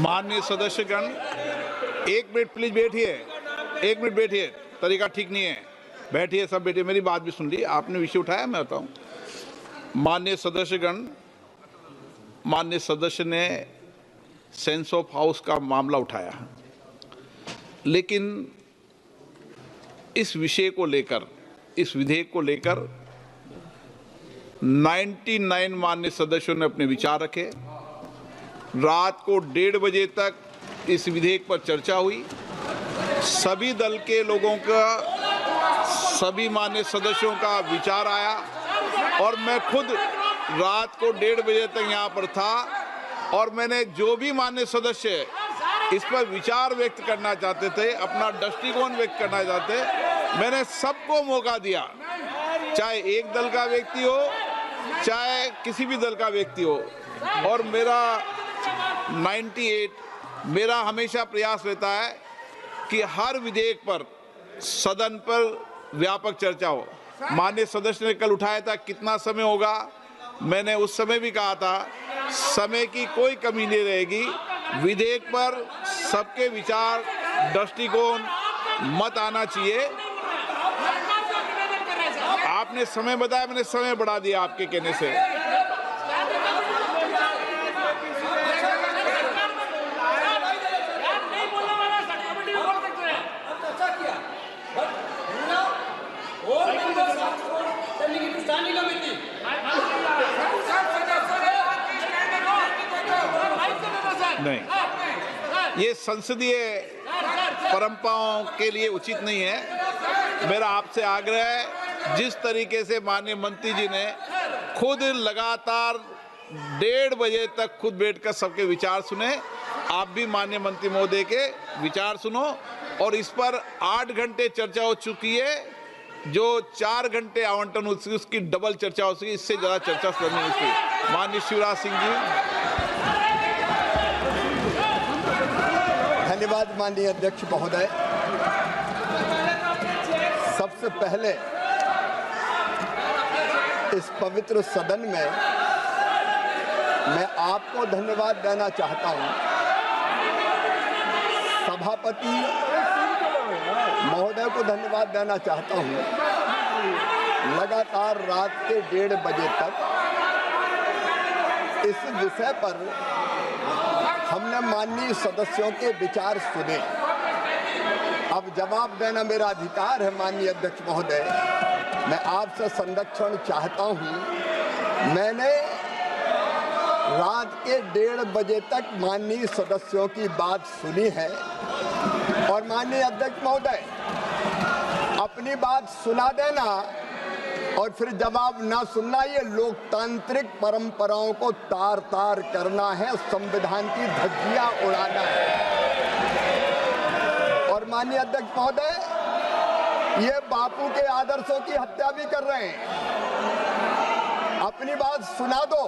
माननीय सदस्यगण, एक minute please बैठिए, एक मिनट बैठिए, तरीका ठीक नहीं है, बैठिए सब बैठिए, मेरी बात भी सुन ली, आपने विषय उठाया, मैं बताऊं। माननीय सदस्यगण, माननीय सदस्य ने सेंस ऑफ हाउस का मामला उठाया, लेकिन इस विषय को लेकर, इस विधेयक को लेकर 99 माननीय सदस्यों ने अपने विचार रखे। रात को 1:30 बजे तक इस विधेयक पर चर्चा हुई। सभी दल के लोगों का, सभी माननीय सदस्यों का विचार आया और मैं खुद रात को 1:30 बजे तक यहाँ पर था और मैंने जो भी माननीय सदस्य इस पर विचार व्यक्त करना चाहते थे, अपना दृष्टिकोण व्यक्त करना चाहते, मैंने सबको मौका दिया, चाहे एक दल का व्यक्ति हो, चाहे किसी भी दल का व्यक्ति हो। और मेरा हमेशा प्रयास रहता है कि हर विधेयक पर सदन पर व्यापक चर्चा हो। माननीय सदस्य ने कल उठाया था कितना समय होगा, मैंने उस समय भी कहा था समय की कोई कमी नहीं रहेगी। विधेयक पर सबके विचार, दृष्टिकोण, मत आना चाहिए। आपने समय बताया, मैंने समय बढ़ा दिया आपके कहने से। नहीं, ये संसदीय परंपराओं के लिए उचित नहीं है। मेरा आपसे आग्रह है, जिस तरीके से माननीय मंत्री जी ने खुद लगातार 1:30 बजे तक खुद बैठकर सबके विचार सुने, आप भी माननीय मंत्री महोदय के विचार सुनो। और इस पर 8 घंटे चर्चा हो चुकी है, जो 4 घंटे आवंटन उसकी डबल चर्चा हो सकी, इससे ज़्यादा चर्चा करनी है उसकी। माननीय शिवराज सिंह जी। धन्यवाद माननीय अध्यक्ष महोदय। सबसे पहले इस पवित्र सदन में मैं आपको धन्यवाद देना चाहता हूं, सभापति महोदय को धन्यवाद देना चाहता हूं। लगातार रात के 1:30 बजे तक इस विषय पर हमने माननीय सदस्यों के विचार सुने। अब जवाब देना मेरा अधिकार है माननीय अध्यक्ष महोदय। मैं आपसे संरक्षण चाहता हूं। मैंने रात के 1:30 बजे तक माननीय सदस्यों की बात सुनी है और माननीय अध्यक्ष महोदय, अपनी बात सुना देना और फिर जवाब ना सुनना, ये लोकतांत्रिक परंपराओं को तार तार करना है, संविधान की धज्जियां उड़ाना है। और माननीय अध्यक्ष महोदय, ये बापू के आदर्शों की हत्या भी कर रहे हैं। अपनी बात सुना दो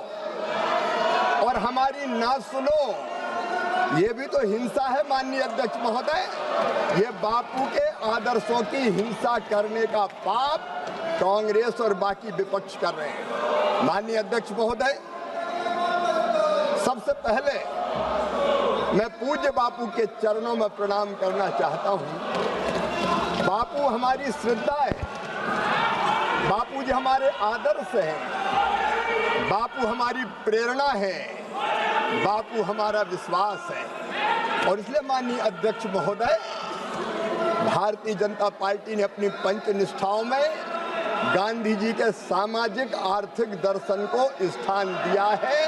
और हमारी ना सुनो, ये भी तो हिंसा है माननीय अध्यक्ष महोदय। ये बापू के आदर्शों की हिंसा करने का पाप कांग्रेस और बाकी विपक्ष कर रहे हैं। माननीय अध्यक्ष महोदय, सबसे पहले मैं पूज्य बापू के चरणों में प्रणाम करना चाहता हूं। बापू हमारी श्रद्धा है, बापू जी हमारे आदर्श हैं, बापू हमारी प्रेरणा है, बापू हमारा विश्वास है। और इसलिए माननीय अध्यक्ष महोदय, भारतीय जनता पार्टी ने अपनी पंचनिष्ठाओं में गांधी जी के सामाजिक आर्थिक दर्शन को स्थान दिया है।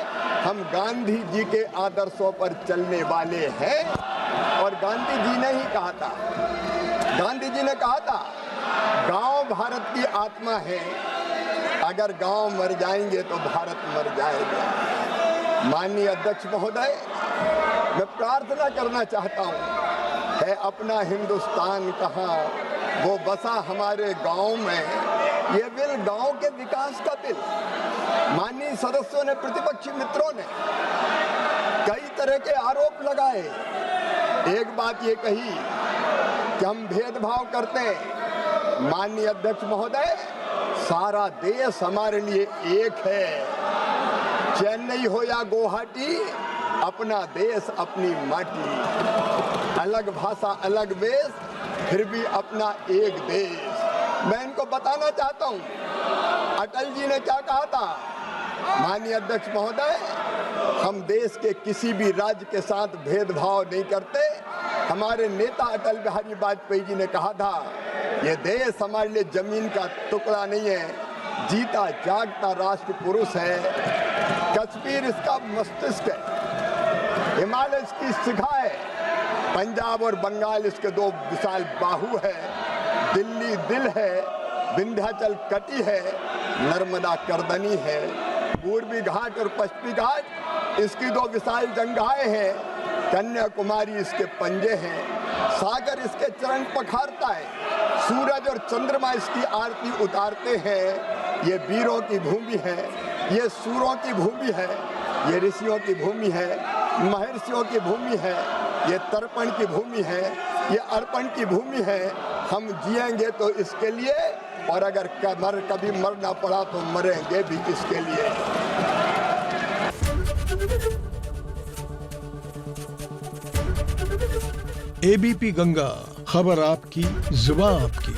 हम गांधी जी के आदर्शों पर चलने वाले हैं। और गांधी जी ने ही कहा था, गांधी जी ने कहा था, गांव भारत की आत्मा है, अगर गांव मर जाएंगे तो भारत मर जाएगा। माननीय अध्यक्ष महोदय, मैं प्रार्थना करना चाहता हूं, है अपना हिंदुस्तान कहाँ, वो बसा हमारे गांव में। ये बिल गांव के विकास का बिल। माननीय सदस्यों ने, प्रतिपक्षी मित्रों ने कई तरह के आरोप लगाए। एक बात ये कही कि हम भेदभाव करते हैं। माननीय अध्यक्ष महोदय, सारा देश हमारे लिए एक है। चेन्नई हो या गुवाहाटी, अपना देश अपनी माटी, अलग भाषा अलग वेश, फिर भी अपना एक देश। मैं इनको बताना चाहता हूँ, अटल जी ने क्या कहा था? माननीय अध्यक्ष महोदय, हम देश के किसी भी राज्य के साथ भेदभाव नहीं करते। हमारे नेता अटल बिहारी वाजपेयी जी ने कहा था, ये देश हमारे लिए जमीन का टुकड़ा नहीं है, जीता जागता राष्ट्र पुरुष है। कश्मीर इसका मस्तिष्क है, हिमालय इसकी शिखा है, पंजाब और बंगाल इसके दो विशाल बाहु है, दिल्ली दिल है, विंध्याचल कटी है, नर्मदा करदनी है, पूर्वी घाट और पश्चिमी घाट इसकी दो विशाल जंगाएं हैं, कन्याकुमारी इसके पंजे हैं, सागर इसके चरण पखारता है, सूरज और चंद्रमा इसकी आरती उतारते हैं। ये वीरों की भूमि है, ये सूरों की भूमि है, ये ऋषियों की भूमि है, महर्षियों की भूमि है, ये तर्पण की भूमि है, ये अर्पण की भूमि है। हम जिएंगे तो इसके लिए, और अगर कभी मरना पड़ा तो मरेंगे भी इसके लिए। एबीपी गंगा, खबर आपकी, जुबान आपकी।